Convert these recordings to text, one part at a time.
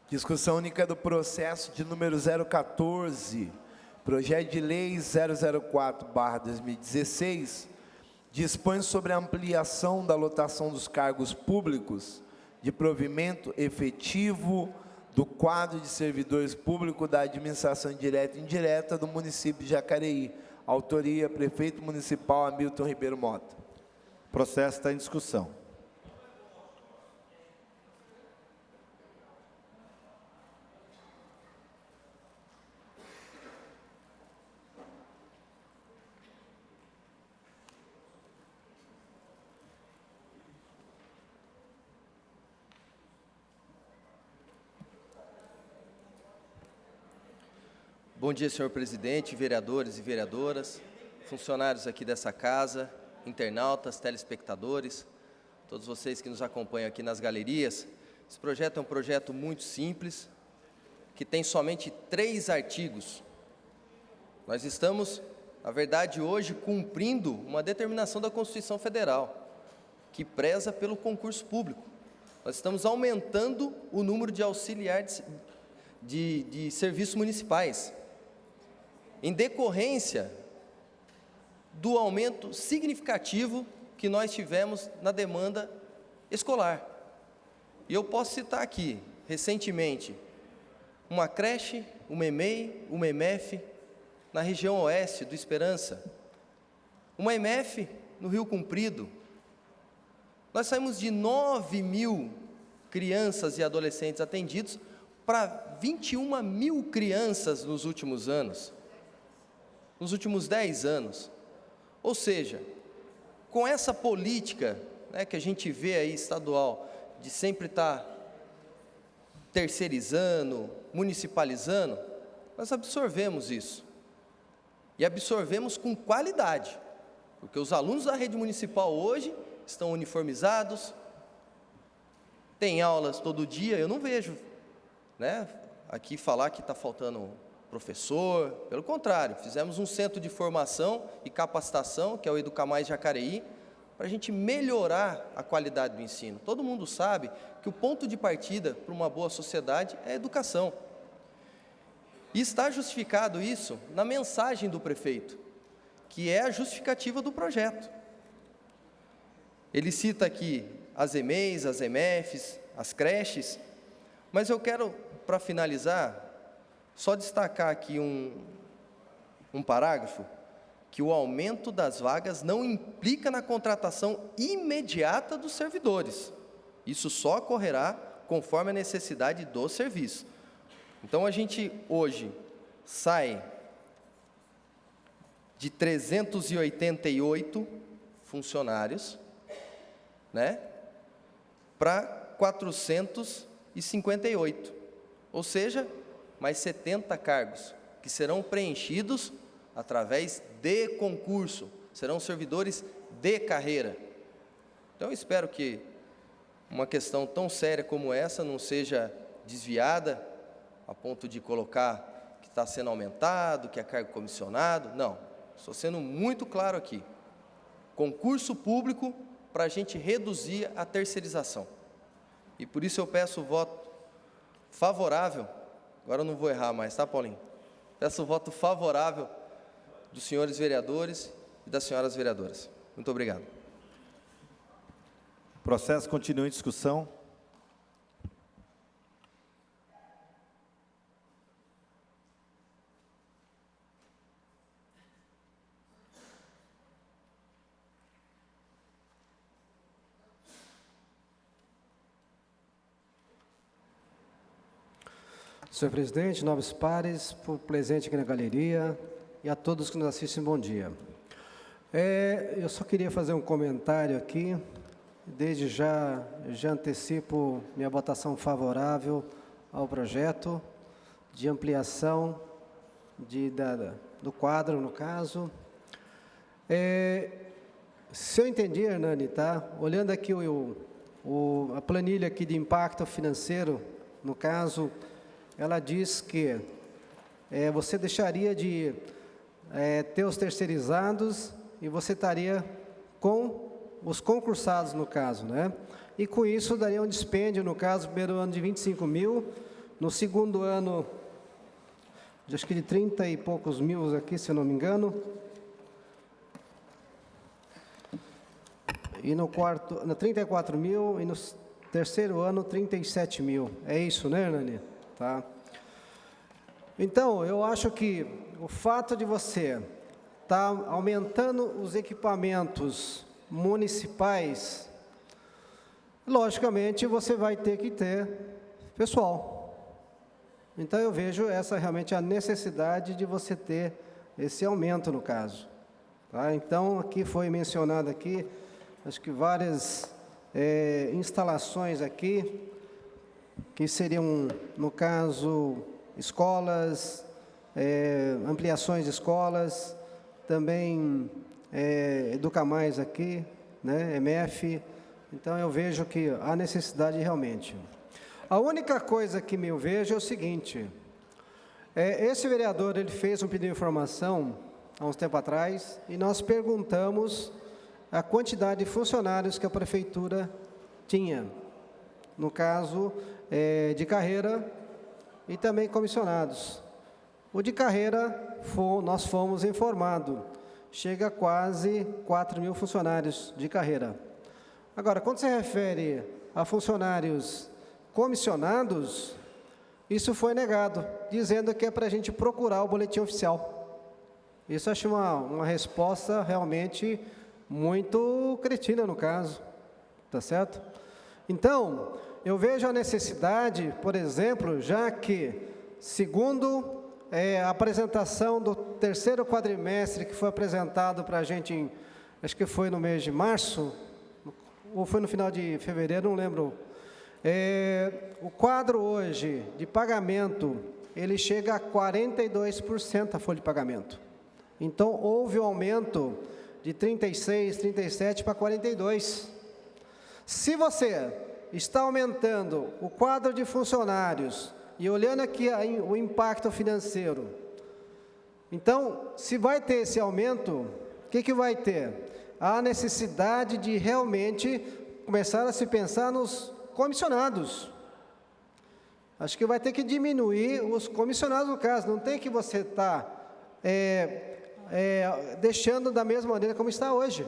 Discussão única do processo de número 014, projeto de lei 004/2016, dispõe sobre a ampliação da lotação dos cargos públicos de provimento efetivo do quadro de servidores públicos da administração direta e indireta do município de Jacareí. Autoria, prefeito municipal Hamilton Ribeiro Mota. O processo está em discussão. Bom dia, senhor presidente, vereadores e vereadoras, funcionários aqui dessa casa, internautas, telespectadores, todos vocês que nos acompanham aqui nas galerias. Esse projeto é um projeto muito simples, que tem somente 3 artigos. Nós estamos, na verdade, hoje cumprindo uma determinação da Constituição Federal, que preza pelo concurso público. Nós estamos aumentando o número de auxiliares de serviços municipais, em decorrência do aumento significativo que nós tivemos na demanda escolar. E eu posso citar aqui, recentemente, uma creche, uma EMEI, uma EMEF, na região oeste do Esperança, uma EMEF no Rio Comprido. Nós saímos de 9.000 crianças e adolescentes atendidos para 21.000 crianças nos últimos anos. Nos últimos 10 anos. Ou seja, com essa política, né, que a gente vê aí estadual, de sempre estar terceirizando, municipalizando, nós absorvemos isso. E absorvemos com qualidade, porque os alunos da rede municipal hoje estão uniformizados, têm aulas todo dia. Eu não vejo, né, aqui falar que está faltando professor, pelo contrário, fizemos um centro de formação e capacitação, que é o Educamais Jacareí, para a gente melhorar a qualidade do ensino. Todo mundo sabe que o ponto de partida para uma boa sociedade é a educação. E está justificado isso na mensagem do prefeito, que é a justificativa do projeto. Ele cita aqui as EMEIs, as EMEFs, as creches, mas eu quero, para finalizar, só destacar aqui um parágrafo, que o aumento das vagas não implica na contratação imediata dos servidores. Isso só ocorrerá conforme a necessidade do serviço. Então, a gente hoje sai de 388 funcionários, né, para 458, ou seja, mais 70 cargos, que serão preenchidos através de concurso, serão servidores de carreira. Então, eu espero que uma questão tão séria como essa não seja desviada a ponto de colocar que está sendo aumentado, que é cargo comissionado. Não, estou sendo muito claro aqui. Concurso público para a gente reduzir a terceirização. E por isso eu peço o voto favorável. Agora eu não vou errar mais, tá, Paulinho? Peço o voto favorável dos senhores vereadores e das senhoras vereadoras. Muito obrigado. O processo continua em discussão. Senhor presidente, nobres pares, por presente aqui na galeria e a todos que nos assistem, bom dia. Eu só queria fazer um comentário aqui, desde já antecipo minha votação favorável ao projeto de ampliação do quadro, no caso. Se eu entendi, Hernani, tá? Olhando aqui a planilha aqui de impacto financeiro, no caso, ela diz que você deixaria de ter os terceirizados e você estaria com os concursados, no caso, né? E com isso daria um dispêndio, no caso, primeiro ano de 25 mil, No segundo ano, acho que de 30 e poucos mil aqui, se eu não me engano. E no quarto, 34 mil, e no terceiro ano, 37 mil. É isso, né, Hernani? Tá. Então, eu acho que o fato de você estar aumentando os equipamentos municipais, logicamente você vai ter que ter pessoal. Então eu vejo essa realmente a necessidade de você ter esse aumento no caso. Tá? Então aqui foi mencionado aqui, acho que várias instalações aqui, que seriam, no caso, escolas, ampliações de escolas, também Educa Mais aqui, né, MF. Então eu vejo que há necessidade realmente. A única coisa que eu vejo é o seguinte, esse vereador ele fez um pedido de informação há uns tempo atrás e nós perguntamos a quantidade de funcionários que a prefeitura tinha, no caso de carreira e também comissionados. O de carreira, nós fomos informados, chega a quase 4 mil funcionários de carreira. Agora, quando se refere a funcionários comissionados, isso foi negado, dizendo que é para a gente procurar o boletim oficial. Isso eu acho uma resposta realmente muito cretina no caso, tá certo? Então, eu vejo a necessidade, por exemplo, já que, segundo a apresentação do terceiro quadrimestre que foi apresentado para a gente, acho que foi no mês de março, ou foi no final de fevereiro, não lembro. O quadro hoje de pagamento, ele chega a 42% a folha de pagamento. Então, houve um aumento de 36, 37 para 42. Se você está aumentando o quadro de funcionários e olhando aqui o impacto financeiro, então, se vai ter esse aumento, o que vai ter? A necessidade de realmente começar a se pensar nos comissionados. Acho que vai ter que diminuir os comissionados no caso, não tem que você estar deixando da mesma maneira como está hoje.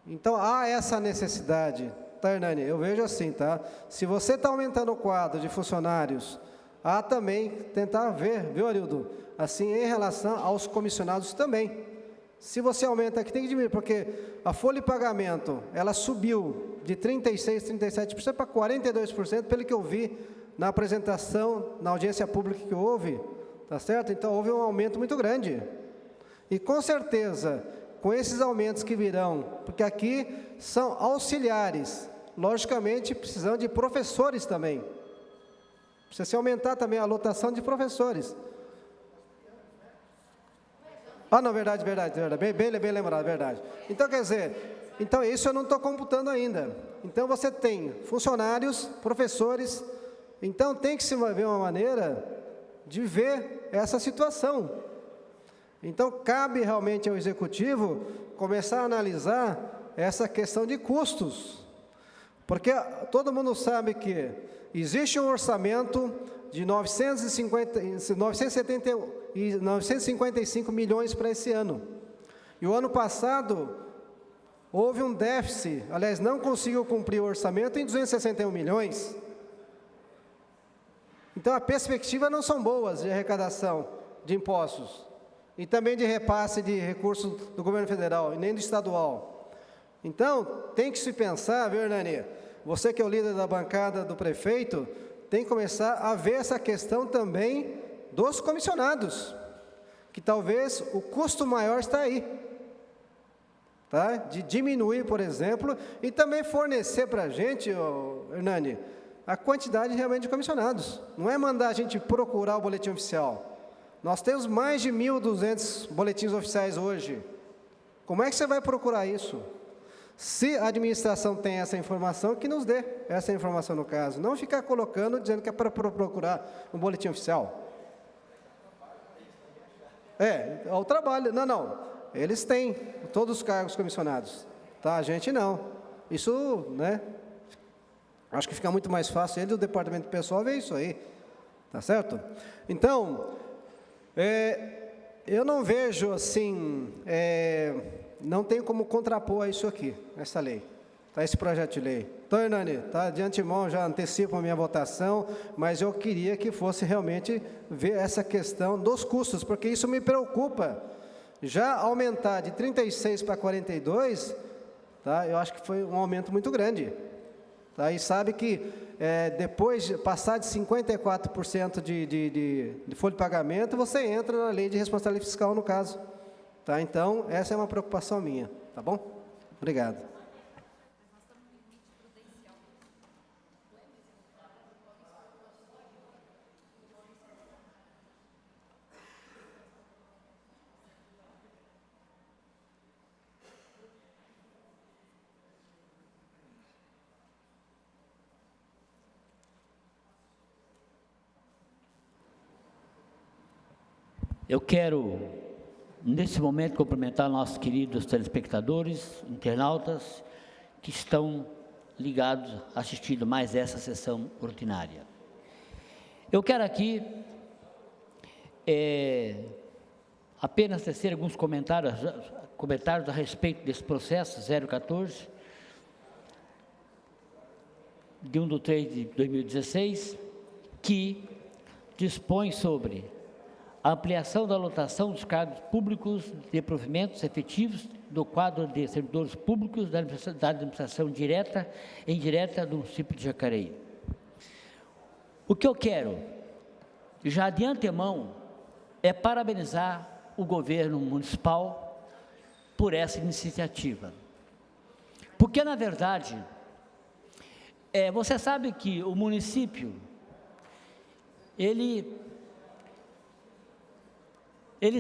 Então, há essa necessidade, tá, Hernani? Eu vejo assim, tá? Se você está aumentando o quadro de funcionários, há também tentar ver, viu, Arildo? Assim, em relação aos comissionados também. Se você aumenta aqui, tem que diminuir, porque a folha de pagamento, ela subiu de 36%, 37% para 42%, pelo que eu vi na apresentação, na audiência pública que houve, tá certo? Então, houve um aumento muito grande. E, com certeza, com esses aumentos que virão, porque aqui são auxiliares, logicamente, precisando de professores também. Precisa se aumentar também a lotação de professores. Ah, não, verdade. Bem lembrado, verdade. Então, quer dizer, isso eu não estou computando ainda. Então, você tem funcionários, professores, então tem que se ver uma maneira de ver essa situação. Então, cabe realmente ao Executivo começar a analisar essa questão de custos. Porque todo mundo sabe que existe um orçamento de 955 milhões para esse ano. E o ano passado, houve um déficit, aliás, não conseguiu cumprir o orçamento em 261 milhões. Então, a perspectiva não são boas de arrecadação de impostos. E também de repasse de recursos do governo federal e nem do estadual. Então, tem que se pensar, viu, Hernani? Você que é o líder da bancada do prefeito, tem que começar a ver essa questão também dos comissionados, que talvez o custo maior está aí, tá? De diminuir, por exemplo, e também fornecer para a gente, Hernani, a quantidade realmente de comissionados. Não é mandar a gente procurar o boletim oficial. Nós temos mais de 1.200 boletins oficiais hoje. Como é que você vai procurar isso? Se a administração tem essa informação, que nos dê essa informação no caso. Não ficar colocando, dizendo que é para procurar um boletim oficial. É o trabalho. Não. Eles têm todos os cargos comissionados. Tá? A gente não. Isso, né? Acho que fica muito mais fácil ele e o departamento pessoal ver isso aí, tá certo? Então, eu não vejo assim, não tem como contrapor a isso aqui, essa lei, tá, esse projeto de lei. Então, Hernani, tá, de antemão já antecipo a minha votação, mas eu queria que fosse realmente ver essa questão dos custos, porque isso me preocupa. Já aumentar de 36 para 42, tá, eu acho que foi um aumento muito grande. Tá, e sabe que depois de passar de 54% de folha de pagamento, você entra na lei de responsabilidade fiscal, no caso. Tá, então, essa é uma preocupação minha. Tá bom? Obrigado. Eu quero, nesse momento, cumprimentar nossos queridos telespectadores, internautas, que estão ligados, assistindo mais essa sessão ordinária. Eu quero aqui apenas tecer alguns comentários a respeito desse processo 014, de 1 de 3 de 2016, que dispõe sobre a ampliação da lotação dos cargos públicos de provimentos efetivos do quadro de servidores públicos da administração direta e indireta do município de Jacareí. O que eu quero, já de antemão, é parabenizar o governo municipal por essa iniciativa. Porque, na verdade, você sabe que o município, ele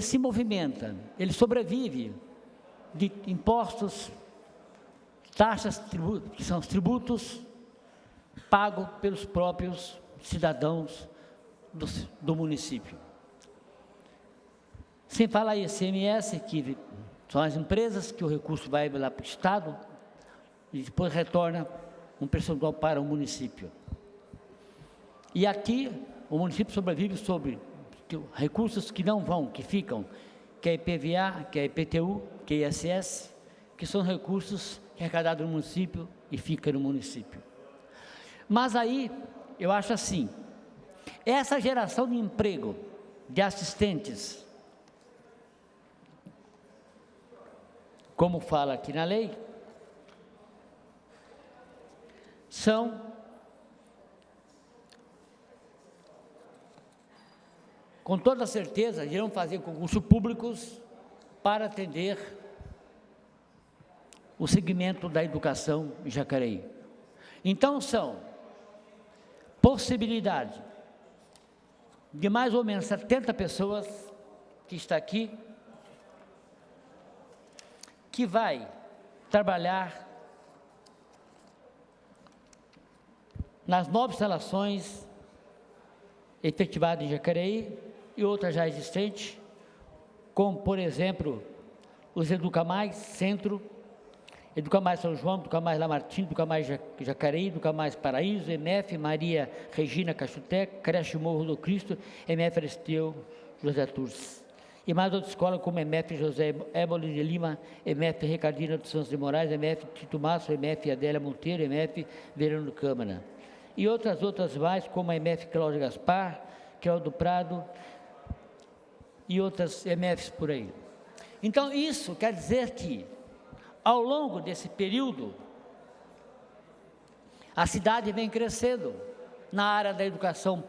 se movimenta, ele sobrevive de impostos, taxas, que são os tributos pagos pelos próprios cidadãos do município. Sem falar em ICMS, que são as empresas que o recurso vai lá para o Estado e depois retorna um percentual para o município. E aqui o município sobrevive sobre recursos que não vão, que ficam, que é IPVA, que é IPTU, que é ISS, que são recursos arrecadados no município e ficam no município. Mas aí, eu acho assim, essa geração de emprego de assistentes, como fala aqui na lei, são com toda certeza, irão fazer concursos públicos para atender o segmento da educação em Jacareí. Então, são possibilidade de mais ou menos 70 pessoas que está aqui, que vai trabalhar nas 9 instalações efetivadas em Jacareí, e outras já existentes, como, por exemplo, os Educamais Centro, Educamais São João, Educamais Lamartine, Educamais Jacareí, Educamais Paraíso, MF Maria Regina Cachuté, Creche Morro do Cristo, MF Aristeu José Turci. E mais outras escolas como MF José Éboli de Lima, MF Ricardina dos Santos de Moraes, MF Tito Masso, MF Adélia Monteiro, MF Verano Câmara. E outras mais, como a MF Cláudio Gaspar, Cláudio Prado, e outras MFs por aí. Então, isso quer dizer que, ao longo desse período, a cidade vem crescendo, na área da educação,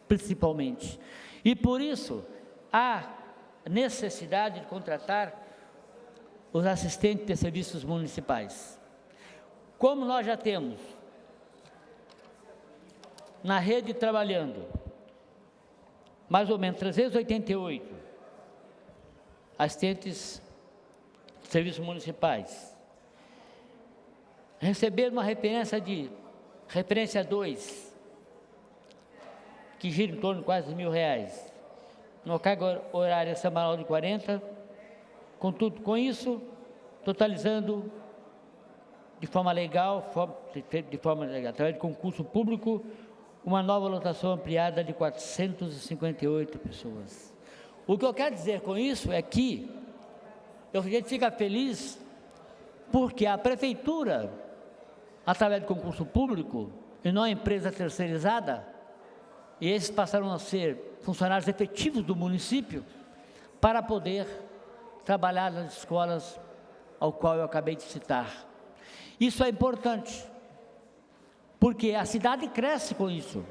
principalmente. E, por isso, há necessidade de contratar os assistentes de serviços municipais. Como nós já temos, na rede trabalhando, mais ou menos 388 assistentes de serviços municipais. Receber uma referência 2, que gira em torno de quase R$1.000. Uma carga horária semanal de 40, com isso, totalizando de de forma legal, através de concurso público, uma nova lotação ampliada de 458 pessoas. O que eu quero dizer com isso é que a gente fica feliz porque a prefeitura, através de concurso público, e não a empresa terceirizada, e esses passaram a ser funcionários efetivos do município, para poder trabalhar nas escolas ao qual eu acabei de citar. Isso é importante, porque a cidade cresce com isso,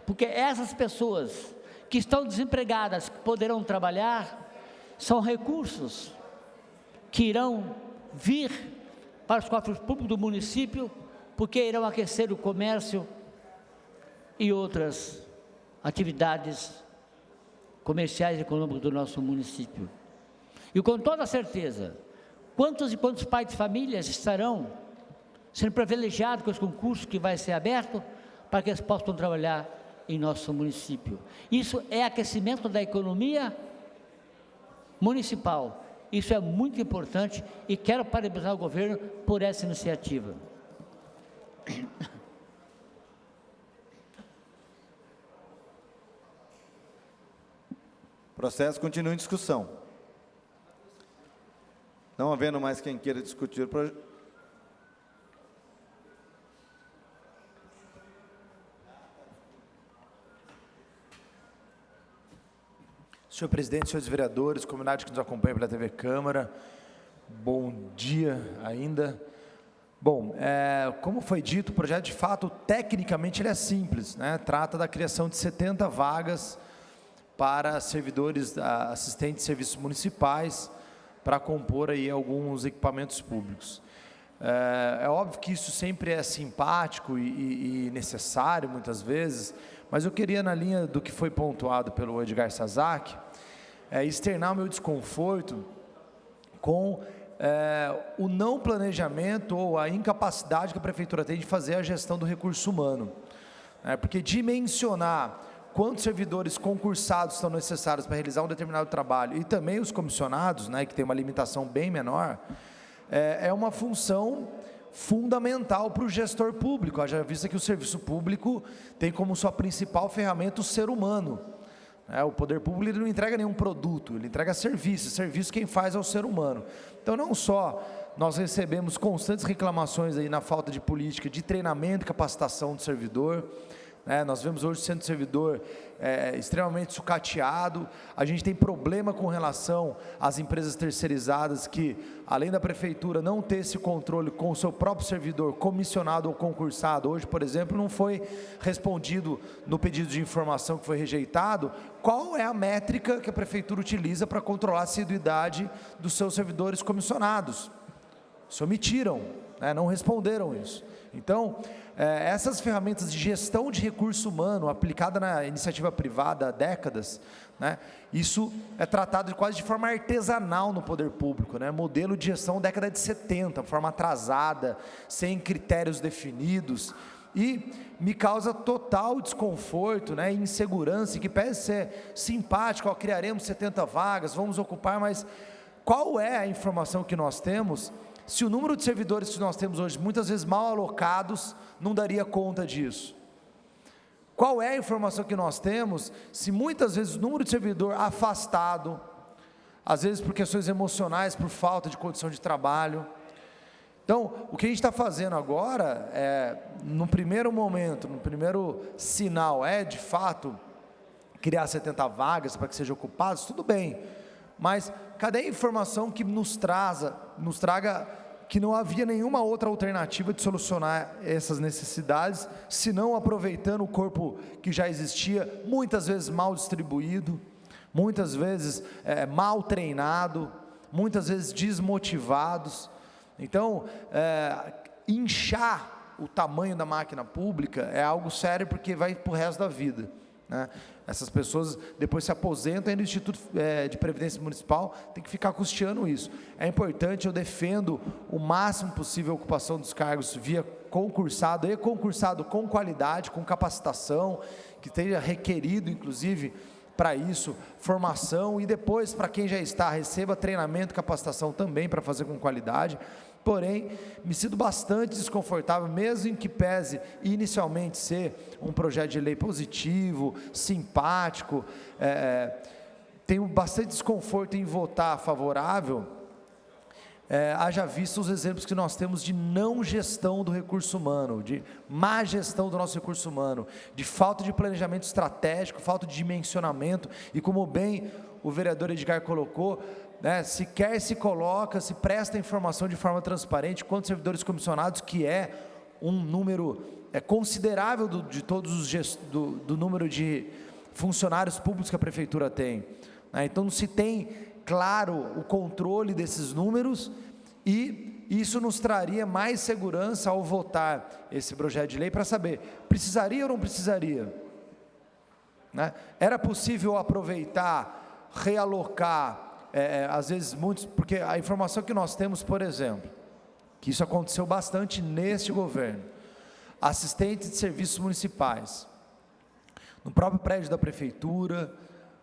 porque essas pessoas que estão desempregadas, que poderão trabalhar, são recursos que irão vir para os cofres públicos do município, porque irão aquecer o comércio e outras atividades comerciais e econômicas do nosso município. E com toda certeza, quantos e quantos pais de famílias estarão sendo privilegiados com os concursos que vai ser aberto para que eles possam trabalhar em nosso município. Isso é aquecimento da economia municipal. Isso é muito importante e quero parabenizar o governo por essa iniciativa. O processo continua em discussão. Não havendo mais quem queira discutir o projeto. Senhor presidente, senhores vereadores, comunidade que nos acompanha pela TV Câmara, bom dia ainda. Bom, como foi dito, o projeto de fato, tecnicamente ele é simples, né? Trata da criação de 70 vagas para servidores, assistentes de serviços municipais, para compor aí alguns equipamentos públicos. É óbvio que isso sempre é simpático e necessário, muitas vezes, mas eu queria, na linha do que foi pontuado pelo Edgar Sazak, externar o meu desconforto com o não planejamento ou a incapacidade que a Prefeitura tem de fazer a gestão do recurso humano. Porque dimensionar quantos servidores concursados estão necessários para realizar um determinado trabalho, e também os comissionados, que tem uma limitação bem menor, é uma função fundamental para o gestor público. Haja vista que o serviço público tem como sua principal ferramenta o ser humano. O poder público ele não entrega nenhum produto, ele entrega serviço quem faz é o ser humano. Então não só nós recebemos constantes reclamações aí na falta de política de treinamento e capacitação do servidor, nós vemos hoje o centro de servidor extremamente sucateado, a gente tem problema com relação às empresas terceirizadas que, além da prefeitura não ter esse controle com o seu próprio servidor, comissionado ou concursado, hoje, por exemplo, não foi respondido no pedido de informação que foi rejeitado, qual é a métrica que a prefeitura utiliza para controlar a assiduidade dos seus servidores comissionados? Se omitiram, não responderam isso. Então, essas ferramentas de gestão de recurso humano aplicada na iniciativa privada há décadas, isso é tratado quase de forma artesanal no poder público, modelo de gestão década de 70, forma atrasada, sem critérios definidos, e me causa total desconforto, insegurança, que parece ser simpático, criaremos 70 vagas, vamos ocupar, mas qual é a informação que nós temos? Se o número de servidores que nós temos hoje, muitas vezes mal alocados, não daria conta disso. Qual é a informação que nós temos, se muitas vezes o número de servidor afastado, às vezes por questões emocionais, por falta de condição de trabalho. Então, o que a gente está fazendo agora, no primeiro momento, no primeiro sinal, de fato, criar 70 vagas para que sejam ocupadas, tudo bem. Mas cadê a informação que nos traga que não havia nenhuma outra alternativa de solucionar essas necessidades, senão aproveitando o corpo que já existia, muitas vezes mal distribuído, muitas vezes mal treinado, muitas vezes desmotivados. Então, inchar o tamanho da máquina pública é algo sério, porque vai para o resto da vida. Essas pessoas depois se aposentam e no Instituto de Previdência Municipal tem que ficar custeando isso. É importante, eu defendo o máximo possível a ocupação dos cargos via concursado e concursado com qualidade, com capacitação, que tenha requerido inclusive para isso, formação, e depois para quem já está, receba treinamento e capacitação também para fazer com qualidade. Porém, me sinto bastante desconfortável, mesmo em que pese inicialmente ser um projeto de lei positivo, simpático, tenho bastante desconforto em votar favorável, haja visto os exemplos que nós temos de não gestão do recurso humano, de má gestão do nosso recurso humano, de falta de planejamento estratégico, falta de dimensionamento, e como bem o vereador Edgar colocou, sequer se coloca, se presta informação de forma transparente quantos servidores comissionados, que é um número considerável de todos os do número de funcionários públicos que a prefeitura tem. Então não se tem claro o controle desses números, e isso nos traria mais segurança ao votar esse projeto de lei, para saber, precisaria ou não precisaria? Era possível aproveitar, realocar, às vezes muitos, porque a informação que nós temos, por exemplo, que isso aconteceu bastante neste governo, assistentes de serviços municipais, no próprio prédio da prefeitura,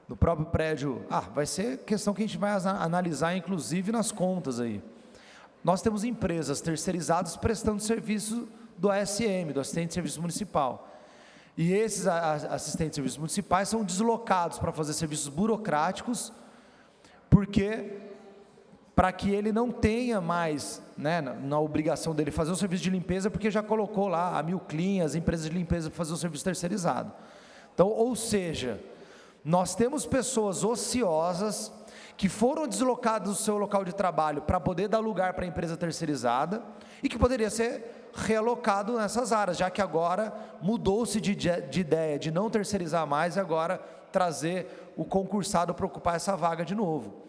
no próprio prédio, vai ser questão que a gente vai analisar, inclusive nas contas aí. Nós temos empresas terceirizadas prestando serviço do ASM, do assistente de serviço municipal, e esses assistentes de serviços municipais são deslocados para fazer serviços burocráticos, porque para que ele não tenha mais, na obrigação dele fazer o serviço de limpeza, porque já colocou lá a Milclean, as empresas de limpeza para fazer o serviço terceirizado. Então, ou seja, nós temos pessoas ociosas que foram deslocadas do seu local de trabalho para poder dar lugar para a empresa terceirizada, e que poderia ser realocado nessas áreas, já que agora mudou-se de ideia de não terceirizar mais, e agora trazer o concursado para ocupar essa vaga de novo.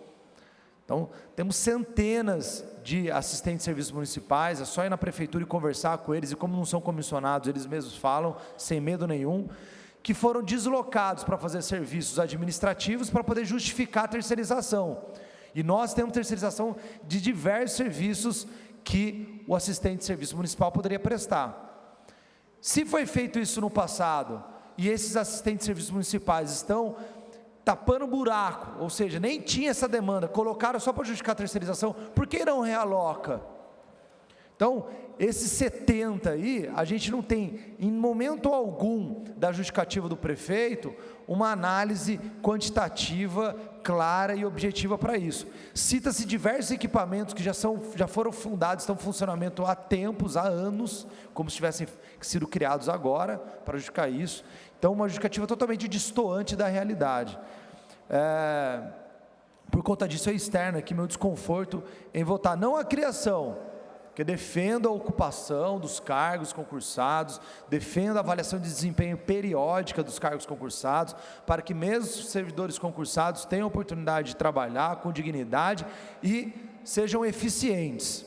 Então, temos centenas de assistentes de serviços municipais, é só ir na prefeitura e conversar com eles, e como não são comissionados, eles mesmos falam, sem medo nenhum, que foram deslocados para fazer serviços administrativos para poder justificar a terceirização. E nós temos terceirização de diversos serviços que o assistente de serviço municipal poderia prestar. Se foi feito isso no passado, e esses assistentes de serviços municipais estão tapando buraco, ou seja, nem tinha essa demanda, colocaram só para justificar a terceirização, por que não realoca? Então, esses 70 aí, a gente não tem, em momento algum da justificativa do prefeito, uma análise quantitativa, clara e objetiva para isso. Cita-se diversos equipamentos que já foram fundados, estão em funcionamento há tempos, há anos, como se tivessem sido criados agora, para justificar isso. Então, uma justificativa totalmente distoante da realidade. Por conta disso, é externo aqui meu desconforto em votar não a criação, que defendo a ocupação dos cargos concursados, defendo a avaliação de desempenho periódica dos cargos concursados, para que mesmo os servidores concursados tenham oportunidade de trabalhar com dignidade e sejam eficientes.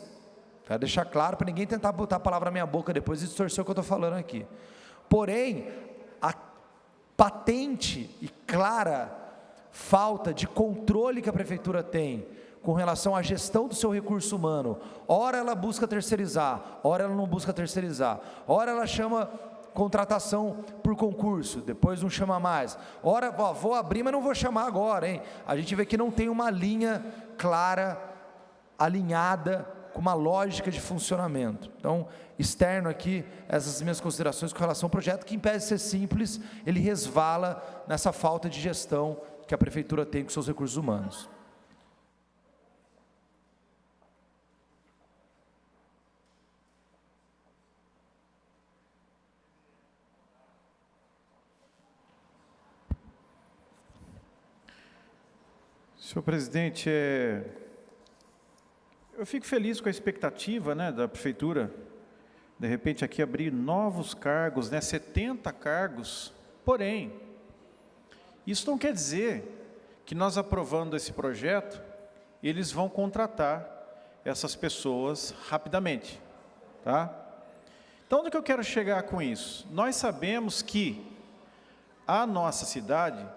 Quero deixar claro, para ninguém tentar botar a palavra na minha boca depois e distorcer o que eu estou falando aqui. Porém, a patente e clara falta de controle que a prefeitura tem com relação à gestão do seu recurso humano, ora ela busca terceirizar, ora ela não busca terceirizar, ora ela chama contratação por concurso, depois não chama mais, ora, vou abrir, mas não vou chamar agora, hein? A gente vê que não tem uma linha clara, alinhada, com uma lógica de funcionamento. Então, externo aqui, essas minhas considerações com relação ao projeto, que em vez de ser simples, ele resvala nessa falta de gestão que a prefeitura tem com seus recursos humanos. Senhor presidente, eu fico feliz com a expectativa, da prefeitura, de repente aqui abrir novos cargos, 70 cargos, porém, isso não quer dizer que nós aprovando esse projeto, eles vão contratar essas pessoas rapidamente, tá? Então, onde que eu quero chegar com isso? Nós sabemos que a nossa cidade,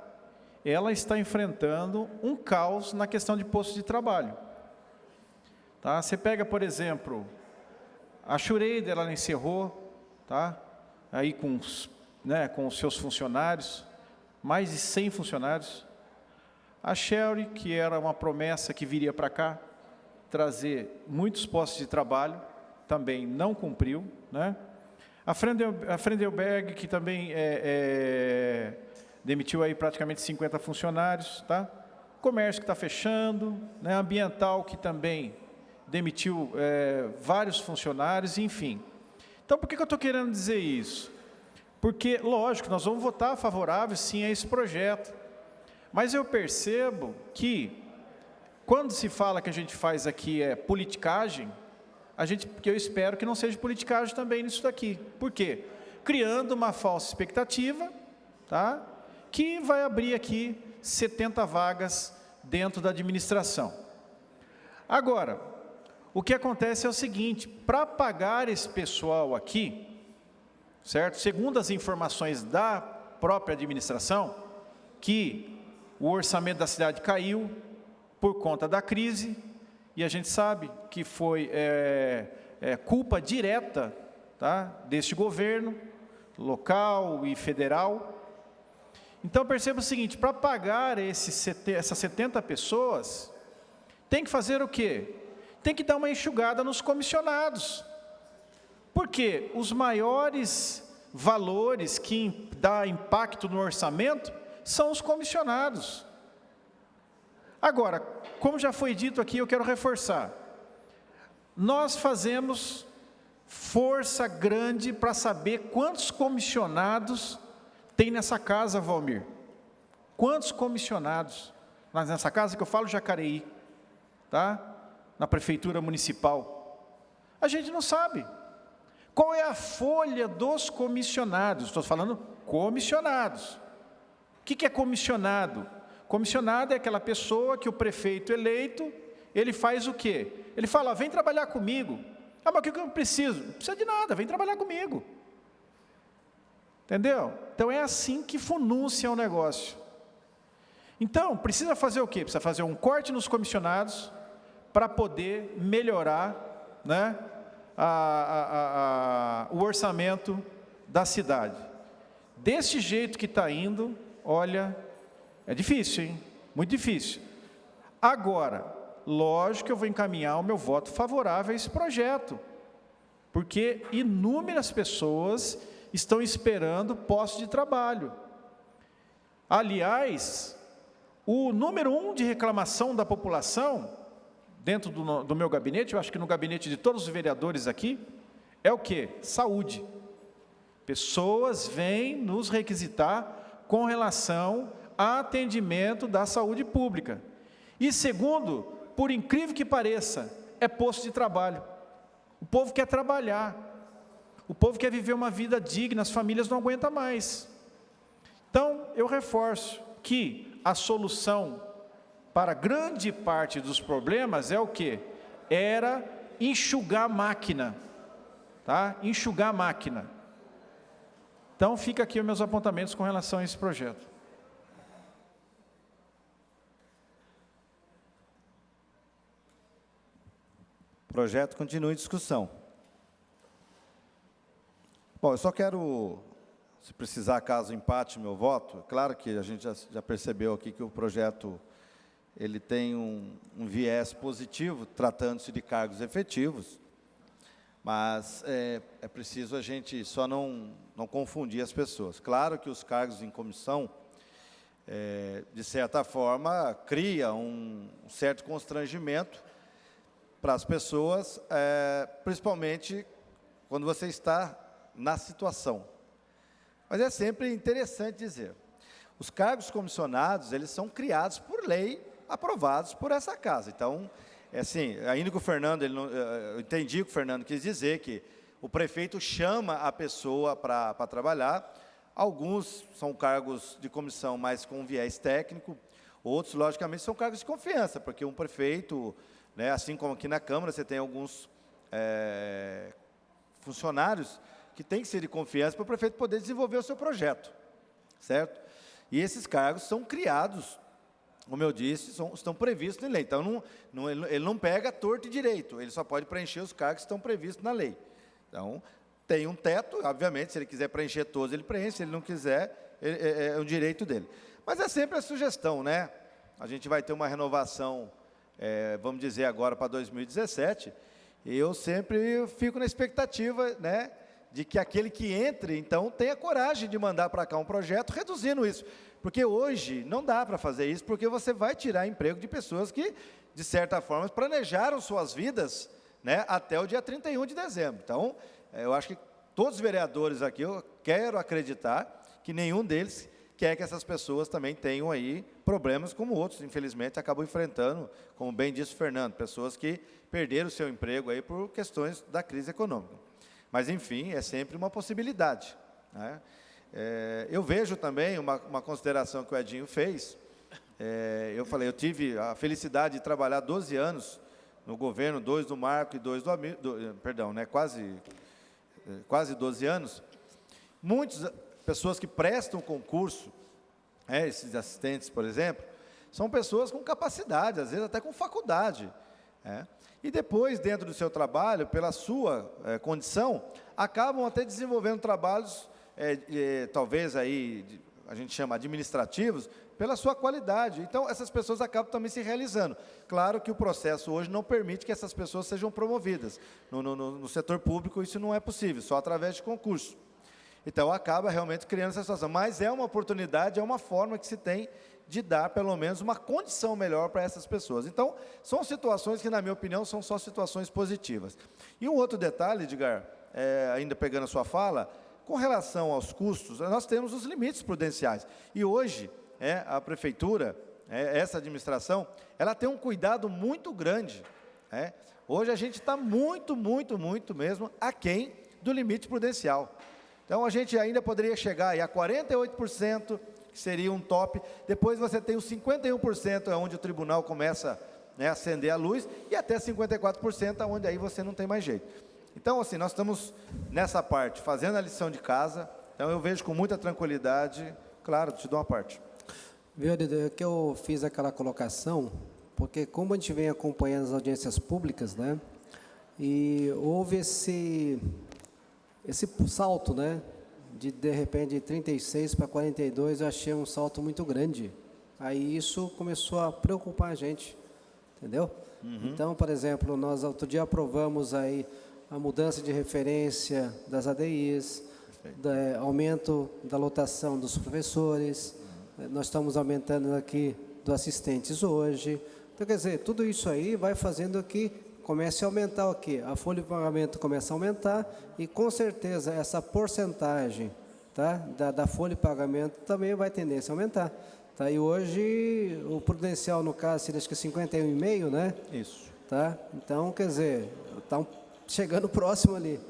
ela está enfrentando um caos na questão de postos de trabalho. Tá? Você pega, por exemplo, a Schroeder, ela encerrou, tá? Aí com os seus funcionários, mais de 100 funcionários. A Sherry, que era uma promessa que viria para cá, trazer muitos postos de trabalho, também não cumpriu, né? A Frendelberg, que também demitiu aí praticamente 50 funcionários, tá? Comércio que está fechando, né? Ambiental, que também demitiu vários funcionários, enfim. Então, por que eu estou querendo dizer isso? Porque, lógico, nós vamos votar favorável, sim, a esse projeto. Mas eu percebo que, quando se fala que a gente faz aqui politicagem, que eu espero que não seja politicagem também nisso daqui. Por quê? Criando uma falsa expectativa, tá? Que vai abrir aqui 70 vagas dentro da administração. Agora, o que acontece é o seguinte, para pagar esse pessoal aqui, certo? Segundo as informações da própria administração, que o orçamento da cidade caiu por conta da crise, e a gente sabe que foi culpa direta, tá, deste governo, local e federal. Então, perceba o seguinte, para pagar essas 70 pessoas, tem que fazer o quê? Tem que dar uma enxugada nos comissionados. Porque os maiores valores que dá impacto no orçamento são os comissionados. Agora, como já foi dito aqui, eu quero reforçar. Nós fazemos força grande para saber quantos comissionados tem nessa casa, Valmir. Quantos comissionados? Mas nessa casa que eu falo, Jacareí, tá? Na prefeitura municipal. A gente não sabe. Qual é a folha dos comissionados? Estou falando comissionados. O que é comissionado? Comissionado é aquela pessoa que o prefeito eleito, ele faz o quê? Ele fala, vem trabalhar comigo. Ah, mas o que eu preciso? Não precisa de nada, vem trabalhar comigo. Entendeu? Então é assim que fununcia o negócio. Então, precisa fazer o quê? Precisa fazer um corte nos comissionados para poder melhorar, né, o orçamento da cidade. Desse jeito que está indo, olha, é difícil, hein? Muito difícil. Agora, lógico que eu vou encaminhar o meu voto favorável a esse projeto, porque inúmeras pessoas estão esperando postos de trabalho. Aliás, o número 1 de reclamação da população, dentro do meu gabinete, eu acho que no gabinete de todos os vereadores aqui, é o quê? Saúde. Pessoas vêm nos requisitar com relação a atendimento da saúde pública. E segundo, por incrível que pareça, é posto de trabalho. O povo quer trabalhar. O povo quer viver uma vida digna, as famílias não aguentam mais. Então, eu reforço que a solução para grande parte dos problemas é o quê? Era enxugar a máquina, tá? Enxugar a máquina. Então, fica aqui os meus apontamentos com relação a esse projeto. O projeto continua em discussão. Bom, eu só quero, se precisar, caso empate meu voto, claro que a gente já percebeu aqui que o projeto ele tem um viés positivo, tratando-se de cargos efetivos, mas é preciso a gente só não confundir as pessoas. Claro que os cargos em comissão, de certa forma, cria um certo constrangimento para as pessoas, principalmente quando você está na situação. Mas é sempre interessante dizer, os cargos comissionados, eles são criados por lei, aprovados por essa casa. Então, assim, ainda que o Fernando, eu entendi o que o Fernando quis dizer, que o prefeito chama a pessoa para trabalhar. Alguns são cargos de comissão mais com viés técnico, outros, logicamente, são cargos de confiança, porque um prefeito, né, assim como aqui na Câmara, você tem alguns funcionários que têm que ser de confiança para o prefeito poder desenvolver o seu projeto, certo? E esses cargos são criados, como eu disse, estão previstos em lei. Então, ele não pega torto e direito, ele só pode preencher os cargos que estão previstos na lei. Então, tem um teto, obviamente, se ele quiser preencher todos, ele preenche, se ele não quiser, é o direito dele. Mas é sempre a sugestão, né? A gente vai ter uma renovação vamos dizer agora para 2017, eu sempre fico na expectativa, né, de que aquele que entre, então, tenha coragem de mandar para cá um projeto reduzindo isso. Porque hoje não dá para fazer isso, porque você vai tirar emprego de pessoas que, de certa forma, planejaram suas vidas, né, até o dia 31 de dezembro. Então, eu acho que todos os vereadores aqui, eu quero acreditar que nenhum deles quer que essas pessoas também tenham aí problemas como outros, infelizmente, acabam enfrentando, como bem disse o Fernando, pessoas que perderam o seu emprego aí por questões da crise econômica. Mas, enfim, é sempre uma possibilidade, né? Eu vejo também uma consideração que o Edinho fez. Eu falei, eu tive a felicidade de trabalhar 12 anos no governo, 2 do Marco e 2 do Amir, perdão, né, quase 12 anos. Muitas pessoas que prestam concurso, esses assistentes, por exemplo, são pessoas com capacidade, às vezes até com faculdade, e depois, dentro do seu trabalho, pela sua condição, acabam até desenvolvendo trabalhos, talvez aí, a gente chama administrativos, pela sua qualidade. Então, essas pessoas acabam também se realizando. Claro que o processo hoje não permite que essas pessoas sejam promovidas. No setor público, isso não é possível, só através de concurso. Então, acaba realmente criando essa situação. Mas é uma oportunidade, é uma forma que se tem de dar, pelo menos, uma condição melhor para essas pessoas. Então, são situações que, na minha opinião, são só situações positivas. E um outro detalhe, Edgar, ainda pegando a sua fala, com relação aos custos, nós temos os limites prudenciais. E hoje, a Prefeitura, essa administração, ela tem um cuidado muito grande. Hoje a gente está muito mesmo aquém do limite prudencial. Então, a gente ainda poderia chegar aí a 48%, que seria um top. Depois você tem os 51%, onde o tribunal começa, a acender a luz, e até 54%, onde aí você não tem mais jeito. Então, assim, nós estamos nessa parte, fazendo a lição de casa. Então, eu vejo com muita tranquilidade. Claro, te dou uma parte. Viu, Adildo, que eu fiz aquela colocação, porque como a gente vem acompanhando as audiências públicas, né, e houve esse salto, né, de repente de 36 para 42, eu achei um salto muito grande. Aí isso começou a preocupar a gente, entendeu? Então, por exemplo, nós outro dia aprovamos aí a mudança de referência das ADIs, aumento da lotação dos professores, nós estamos aumentando aqui dos assistentes hoje. Então, quer dizer, tudo isso aí vai fazendo que comece a aumentar o quê? A folha de pagamento começa a aumentar e, com certeza, essa porcentagem, tá, da folha de pagamento também vai tendência a aumentar. Tá? E hoje, o prudencial, no caso, seria acho que 51,5, né? Isso. Tá? Então, quer dizer, está chegando próximo ali.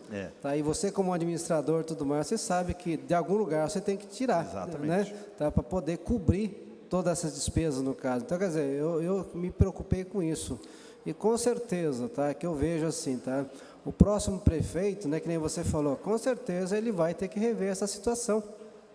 Tá? E você, como administrador e tudo mais, você sabe que de algum lugar você tem que tirar. Exatamente. Né? Tá? Para poder cobrir todas essas despesas, no caso. Então, quer dizer, eu me preocupei com isso. E com certeza, tá, que eu vejo assim, tá, o próximo prefeito, né, que nem você falou, com certeza ele vai ter que rever essa situação.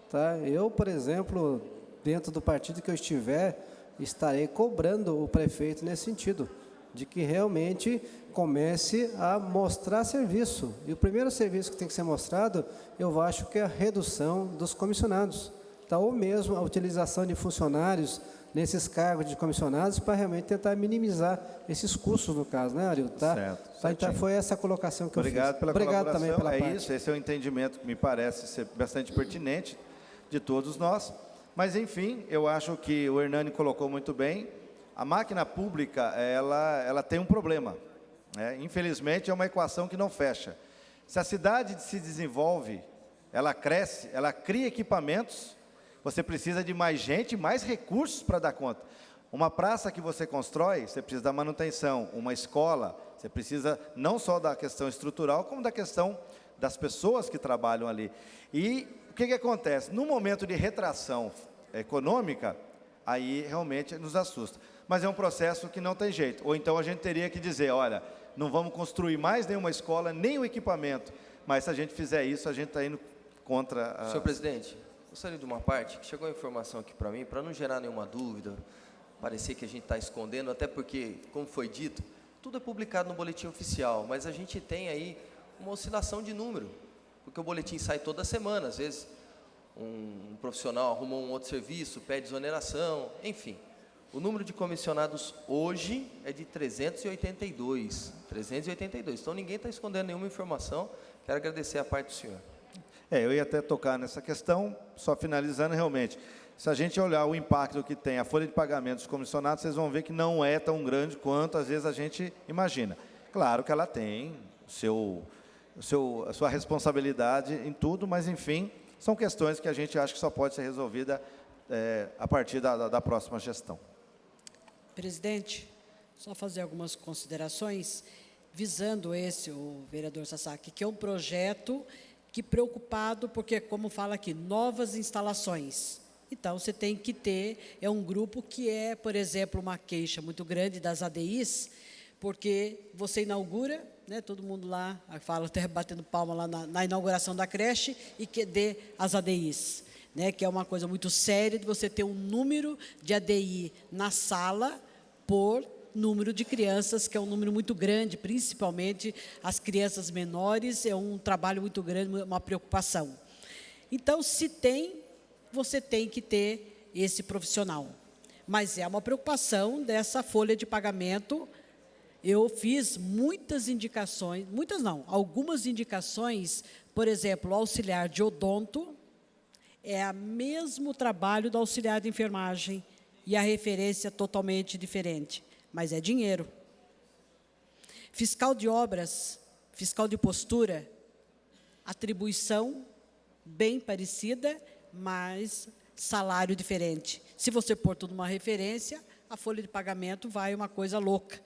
Tá? Eu, por exemplo, dentro do partido que eu estiver, estarei cobrando o prefeito nesse sentido, de que realmente comece a mostrar serviço. E o primeiro serviço que tem que ser mostrado, eu acho que é a redução dos comissionados, tá? Ou mesmo a utilização de funcionários nesses cargos de comissionados para realmente tentar minimizar esses custos, no caso, né, Arildo? Tá? Certo. Tá, então foi essa colocação que Obrigado eu fiz. pela Obrigado colaboração. também pela parte. Isso, esse é o entendimento que me parece ser bastante pertinente de todos nós. Mas, enfim, eu acho que o Hernani colocou muito bem. A máquina pública, ela tem um problema. Infelizmente, é uma equação que não fecha. Se a cidade se desenvolve, ela cresce, ela cria equipamentos, você precisa de mais gente, mais recursos para dar conta. Uma praça que você constrói, você precisa da manutenção. Uma escola, você precisa não só da questão estrutural, como da questão das pessoas que trabalham ali. E o que acontece? No momento de retração econômica, aí realmente nos assusta. Mas é um processo que não tem jeito. Ou então a gente teria que dizer, olha, não vamos construir mais nenhuma escola, nem um equipamento. Mas se a gente fizer isso, a gente está indo contra a... Senhor presidente, gostaria de uma parte, que chegou a informação aqui para mim, para não gerar nenhuma dúvida, parecer que a gente está escondendo, até porque, como foi dito, tudo é publicado no boletim oficial, mas a gente tem aí uma oscilação de número, porque o boletim sai toda semana, às vezes um profissional arrumou um outro serviço, pede exoneração, enfim. O número de comissionados hoje é de 382. 382. Então, ninguém está escondendo nenhuma informação. Quero agradecer a parte do senhor. Eu ia até tocar nessa questão, só finalizando realmente. Se a gente olhar o impacto que tem a folha de pagamento dos comissionados, vocês vão ver que não é tão grande quanto às vezes a gente imagina. Claro que ela tem a sua responsabilidade em tudo, mas enfim, são questões que a gente acha que só pode ser resolvida a partir da próxima gestão. Presidente, só fazer algumas considerações visando o vereador Sasaki, que é um projeto que preocupado, porque como fala aqui, novas instalações. Então, você tem que ter, um grupo que é, por exemplo, uma queixa muito grande das ADIs, porque você inaugura, né, todo mundo lá, fala até batendo palma lá na inauguração da creche, e que dê as ADIs, né, que é uma coisa muito séria de você ter um número de ADI na sala por número de crianças, que é um número muito grande, principalmente as crianças menores, é um trabalho muito grande, uma preocupação. Então, se tem, você tem que ter esse profissional. Mas é uma preocupação dessa folha de pagamento. Eu fiz muitas indicações, muitas não, algumas indicações, por exemplo, o auxiliar de odonto é o mesmo trabalho do auxiliar de enfermagem e a referência totalmente diferente, mas é dinheiro. Fiscal de obras, fiscal de postura, atribuição bem parecida, mas salário diferente. Se você pôr tudo uma referência, a folha de pagamento vai uma coisa louca,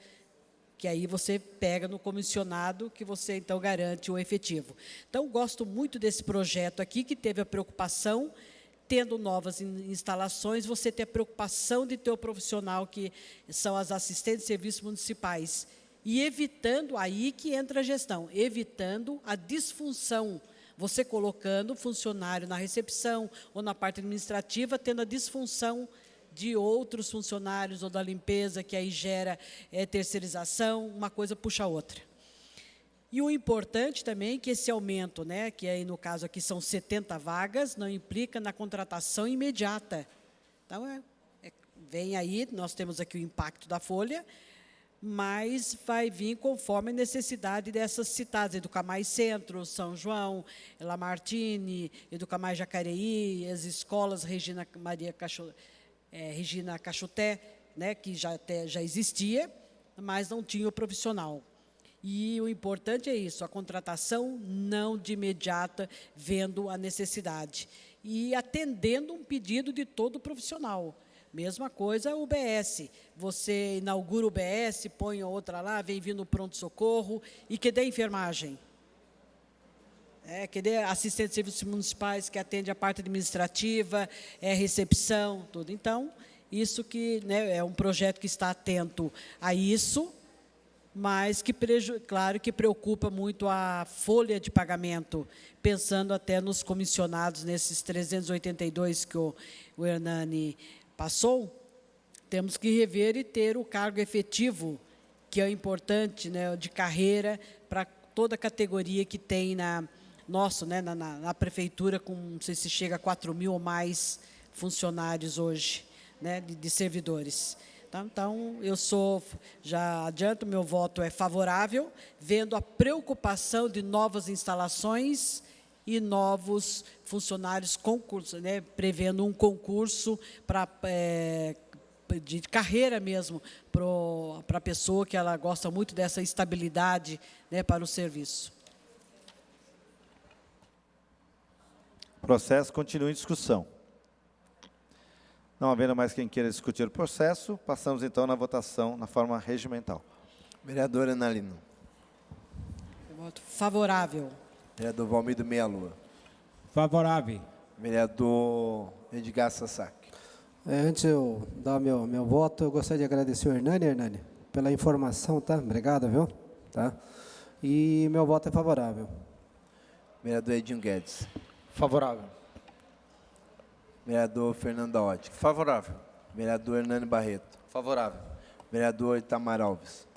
que aí você pega no comissionado, que você, então, garante o efetivo. Então, gosto muito desse projeto aqui, que teve a preocupação, tendo novas instalações, você ter a preocupação de ter o profissional, que são as assistentes de serviços municipais, e evitando, aí que entra a gestão, evitando a disfunção, você colocando funcionário na recepção ou na parte administrativa, tendo a disfunção de outros funcionários ou da limpeza, que aí gera terceirização, uma coisa puxa a outra. E o importante também é que esse aumento, né, que aí no caso aqui são 70 vagas, não implica na contratação imediata. Então, vem aí, nós temos aqui o impacto da folha, mas vai vir conforme a necessidade dessas citadas, Educamais Centro, São João, Lamartine, Educamais Jacareí, as escolas Regina Cachoté, né, que já existia, mas não tinha o profissional. E o importante é isso, a contratação não de imediata, vendo a necessidade. E atendendo um pedido de todo profissional. Mesma coisa o UBS, você inaugura o UBS, põe outra lá, vem vindo o pronto-socorro, e cadê a enfermagem? Cadê assistente de serviços municipais, que atende a parte administrativa, recepção, tudo. Então, isso que, né, é um projeto que está atento a isso, mas que, claro, que preocupa muito a folha de pagamento, pensando até nos comissionados, nesses 382 que o Hernani passou, temos que rever e ter o cargo efetivo, que é importante, né, de carreira, para toda a categoria que tem na prefeitura, com, não sei se chega a 4.000 ou mais funcionários hoje, né, de servidores. Então, já adianto, meu voto é favorável, vendo a preocupação de novas instalações e novos funcionários, concurso, né, prevendo um concurso de carreira mesmo, para a pessoa que ela gosta muito dessa estabilidade, né, para o serviço. O processo continua em discussão. Não havendo mais quem queira discutir o processo, passamos então na votação na forma regimental. Vereador Analino. Voto favorável. Vereador Valmir Meia-Lua. Favorável. Vereador Edgar Sasaki. Antes de eu dar meu voto, eu gostaria de agradecer o Hernani, pela informação, tá? Obrigado, viu? Tá? E meu voto é favorável. Vereador Edinho Guedes. Favorável. Vereador Fernando da Ótica. Favorável. Vereador Hernani Barreto. Favorável. Vereador Itamar Alves.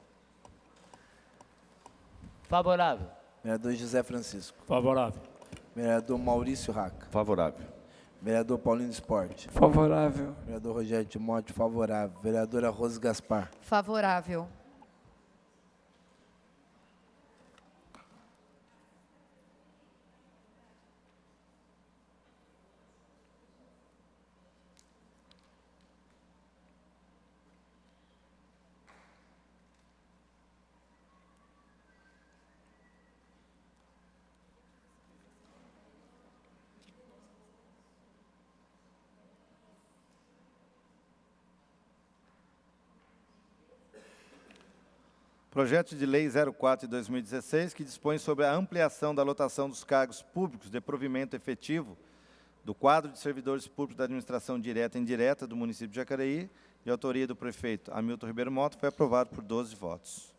Favorável. Vereador José Francisco. Favorável. Vereador Maurício Raca. Favorável. Vereador Paulino Esporte. Favorável. Vereador Rogério Timóteo, favorável. Vereadora Rose Gaspar. Favorável. Projeto de Lei 04 de 2016, que dispõe sobre a ampliação da lotação dos cargos públicos de provimento efetivo do quadro de servidores públicos da administração direta e indireta do município de Jacareí, de autoria do prefeito Hamilton Ribeiro Mota, foi aprovado por 12 votos.